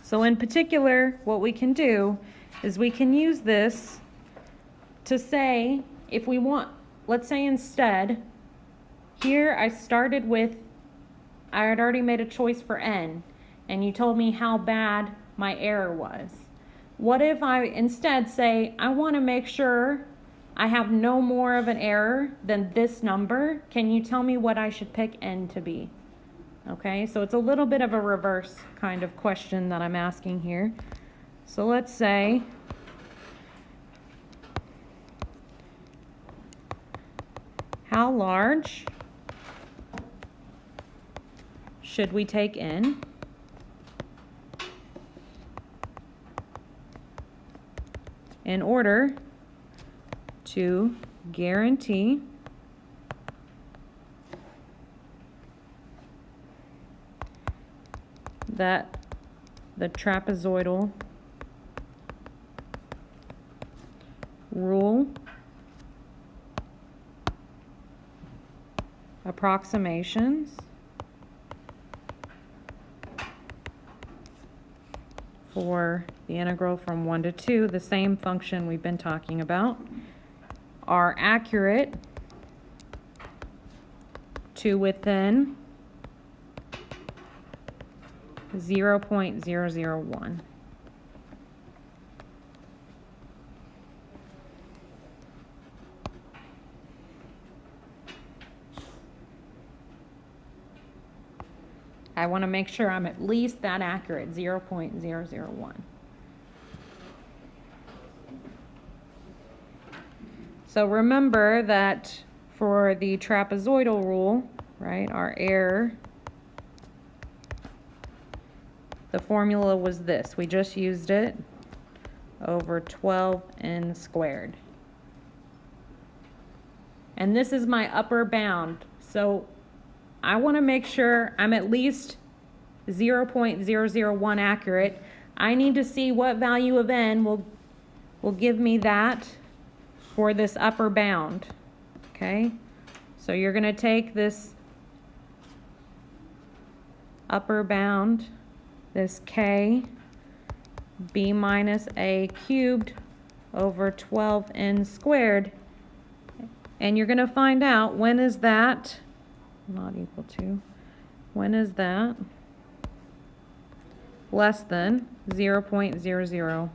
So in particular, what we can do is we can use this to say, if we want, let's say instead, here I started with, I had already made a choice for n, and you told me how bad my error was. What if I instead say, I want to make sure I have no more of an error than this number? Can you tell me what I should pick n to be? Okay, so it's a little bit of a reverse kind of question that I'm asking here. So let's say how large should we take n in order to guarantee that the trapezoidal rule approximations for the integral from 1 to 2, the same function we've been talking about, are accurate to within 0.001. I want to make sure I'm at least that accurate, 0.001. So remember that for the trapezoidal rule, right, our error, the formula was this. We just used it over 12n squared. And this is my upper bound. So I want to make sure I'm at least 0.001 accurate. I need to see what value of n will give me that for this upper bound. Okay? So you're going to take this upper bound, this k, b minus a cubed over 12n squared, and you're going to find out when is that not equal to, when is that less than 0.00.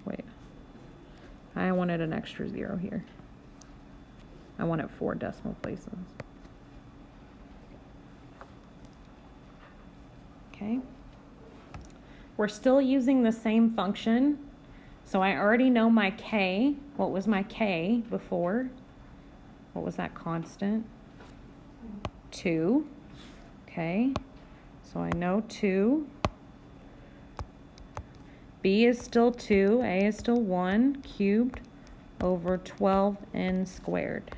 Wait, I wanted an extra 0 here. I wanted 4 decimal places. Okay. We're still using the same function. So I already know my k. What was my k before? What was that constant? 2. Okay. So I know 2. B is still 2. A is still 1 cubed over 12n squared.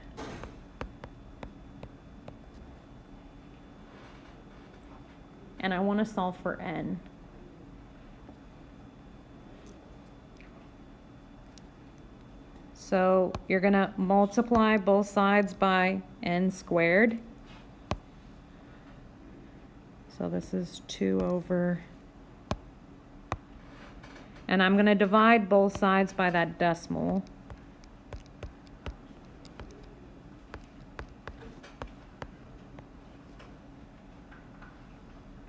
And I want to solve for n. So you're going to multiply both sides by n squared. So this is 2 over, and I'm going to divide both sides by that decimal.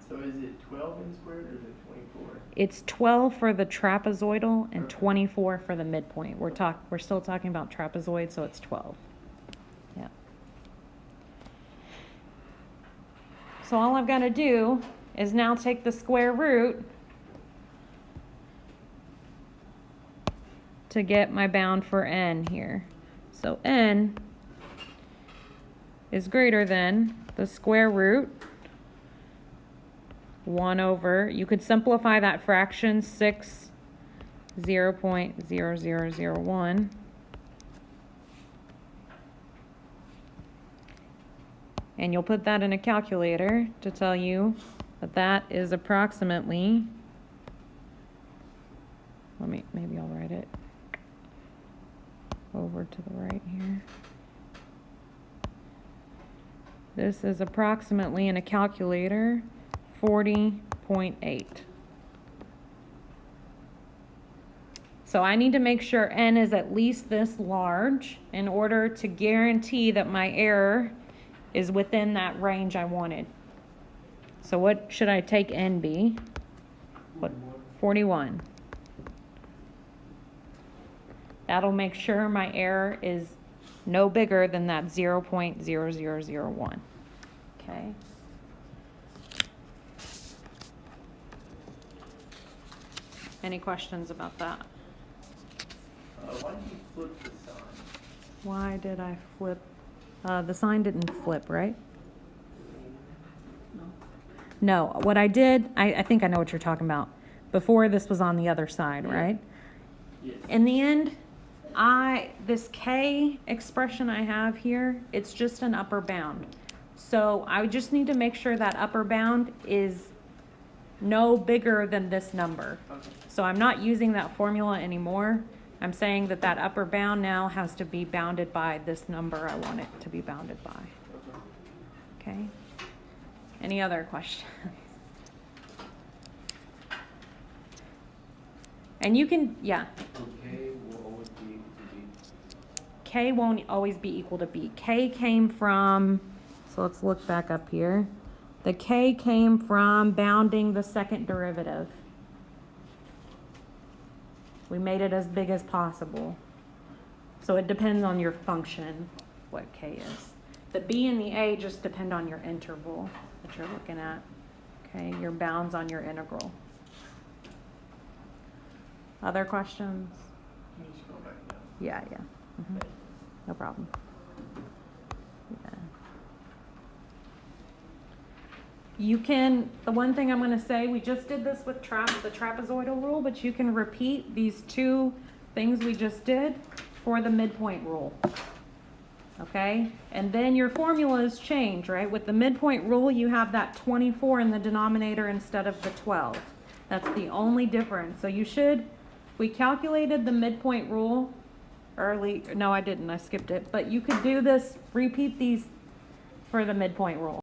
So is it 12 n squared or is it 24? It's 12 for the trapezoidal and 24 for the midpoint. We're still talking about trapezoid, so it's 12. Yeah. So all I've got to do is now take the square root to get my bound for n here. So n is greater than the square root 1 over, you could simplify that fraction, 6, 0.0001. And you'll put that in a calculator to tell you that that is approximately, maybe I'll write it over to the right here. This is approximately, in a calculator, 40.8. So I need to make sure n is at least this large in order to guarantee that my error is within that range I wanted. So what should I take n be? What? 41. That'll make sure my error is no bigger than that 0.0001. Okay. Any questions about that? Why did you flip the sign? Why did I flip? The sign didn't flip, right? No, what I did, I think I know what you're talking about. Before this was on the other side, Yeah. right? Yes. In the end, this K expression I have here, it's just an upper bound. So I just need to make sure that upper bound is no bigger than this number. Okay. So I'm not using that formula anymore. I'm saying that that upper bound now has to be bounded by this number I want it to be bounded by. Okay. Okay? Any other questions? And you can, yeah, Okay, will always be equal to B. K won't always be equal to B. K came from, so let's look back up here. The K came from bounding the second derivative. We made it as big as possible. So it depends on your function, what K is. The B and the A just depend on your interval that you're looking at. Okay, your bounds on your integral. Other questions? Can you scroll back down? Yeah, yeah. Mhm. No problem. Yeah. You can, the one thing I'm gonna say, we just did this with the trapezoidal rule, but you can repeat these two things we just did for the midpoint rule. Okay? And then your formulas change, right? With the midpoint rule, you have that 24 in the denominator instead of the 12. That's the only difference. So you should, we calculated the midpoint rule early. No, I didn't. I skipped it. But you could do this, repeat these for the midpoint rule.